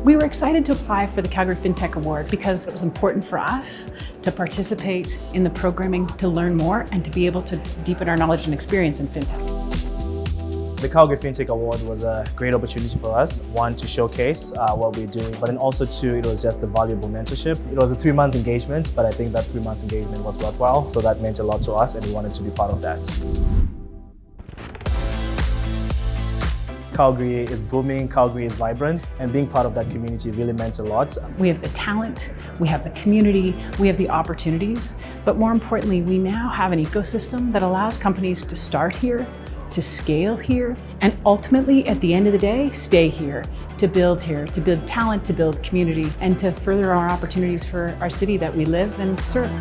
We were excited to apply for the Calgary Fintech Award because it was important for us to participate in the programming, to learn more, and to be able to deepen our knowledge and experience in fintech. The Calgary Fintech Award was a great opportunity for us. One, to showcase what we're doing, but then also two, it was just a valuable mentorship. It was a 3 months engagement, but I think that 3 months engagement was worthwhile. So that meant a lot to us and we wanted to be part of that. Calgary is booming, Calgary is vibrant, and being part of that community really meant a lot. We have the talent, we have the community, we have the opportunities, but more importantly, we now have an ecosystem that allows companies to start here, to scale here, and ultimately, at the end of the day, stay here, to build talent, to build community, and to further our opportunities for our city that we live and serve.